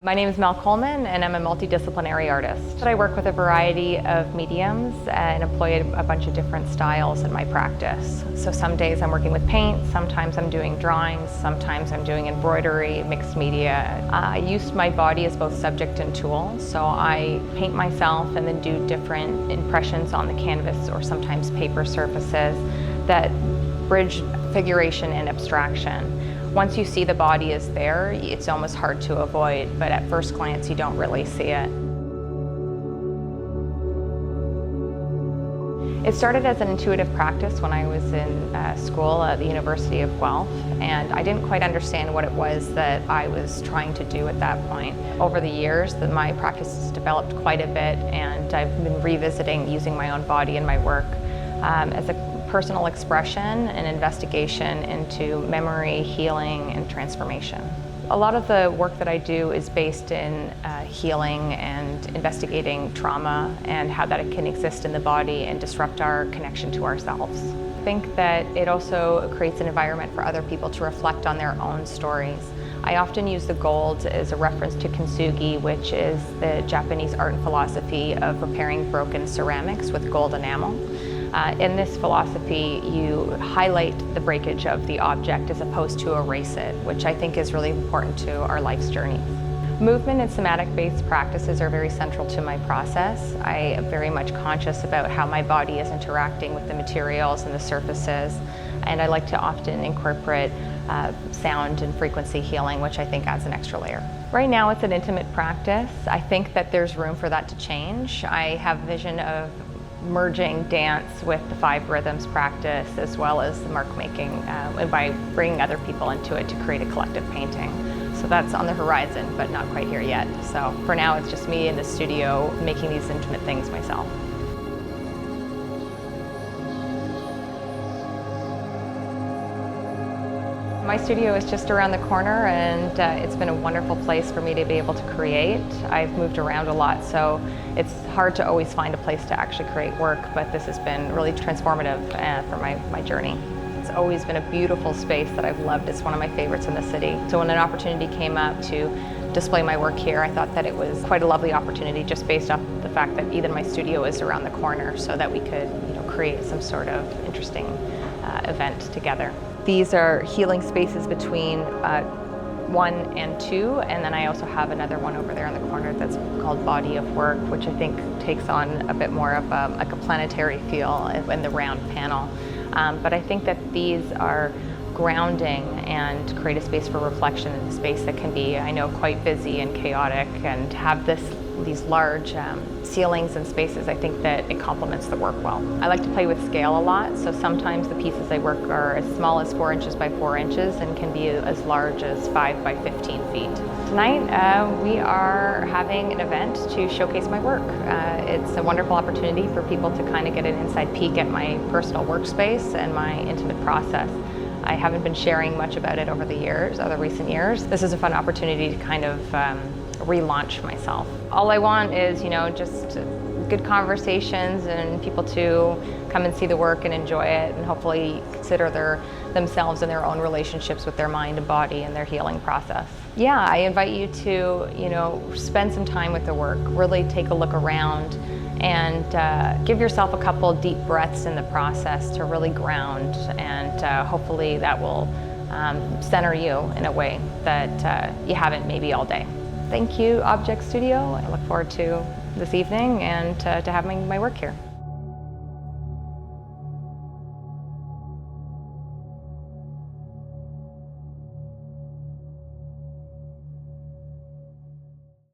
My name is Mel Coleman and I'm a multidisciplinary artist. I work with a variety of mediums and employ a bunch of different styles in my practice. So some days I'm working with paint, sometimes I'm doing drawings, sometimes I'm doing embroidery, mixed media. I use my body as both subject and tool, so I paint myself and then do different impressions on the canvas or sometimes paper surfaces that bridge figuration and abstraction. Once you see the body is there, it's almost hard to avoid, but at first glance you don't really see it. It started as an intuitive practice when I was in school at the University of Guelph, and I didn't quite understand what it was that I was trying to do at that point. Over the years, my practice has developed quite a bit, and I've been revisiting using my own body in my work as a personal expression and investigation into memory, healing, and transformation. A lot of the work that I do is based in healing and investigating trauma and how that it can exist in the body and disrupt our connection to ourselves. I think that it also creates an environment for other people to reflect on their own stories. I often use the gold as a reference to kintsugi, which is the Japanese art and philosophy of repairing broken ceramics with gold enamel. In this philosophy, you highlight the breakage of the object as opposed to erase it, which I think is really important to our life's journey. Movement and somatic-based practices are very central to my process. I am very much conscious about how my body is interacting with the materials and the surfaces, and I like to often incorporate sound and frequency healing, which I think adds an extra layer. Right now it's an intimate practice. I think that there's room for that to change. I have vision of merging dance with the 5 rhythms practice as well as the mark making and by bringing other people into it to create a collective painting. So that's on the horizon, but not quite here yet. So for now it's just me in the studio making these intimate things myself. My studio is just around the corner, and it's been a wonderful place for me to be able to create. I've moved around a lot, so it's hard to always find a place to actually create work, but this has been really transformative for my journey. It's always been a beautiful space that I've loved. It's one of my favorites in the city. So when an opportunity came up to display my work here, I thought that it was quite a lovely opportunity just based off the fact that even my studio is around the corner so that we could create some sort of interesting event together. These are healing spaces between 1 and 2, and then I also have another one over there in the corner that's called Body of Work, which I think takes on a bit more of like a planetary feel in the round panel. But I think that these are grounding and create a space for reflection in a space that can be, I know, quite busy and chaotic, and to have these large ceilings and spaces, I think that it complements the work well. I like to play with scale a lot, so sometimes the pieces I work are as small as 4 inches by 4 inches and can be as large as 5 by 15 feet. Tonight we are having an event to showcase my work. It's a wonderful opportunity for people to kind of get an inside peek at my personal workspace and my intimate process. I haven't been sharing much about it over the recent years. This is a fun opportunity to kind of relaunch myself. All I want is, just good conversations and people to come and see the work and enjoy it and hopefully consider themselves and their own relationships with their mind and body and their healing process. Yeah, I invite you to, spend some time with the work, really take a look around and give yourself a couple deep breaths in the process to really ground, and hopefully that will center you in a way that you haven't maybe all day. Thank you, OBJX Studio. I look forward to this evening and to having my work here.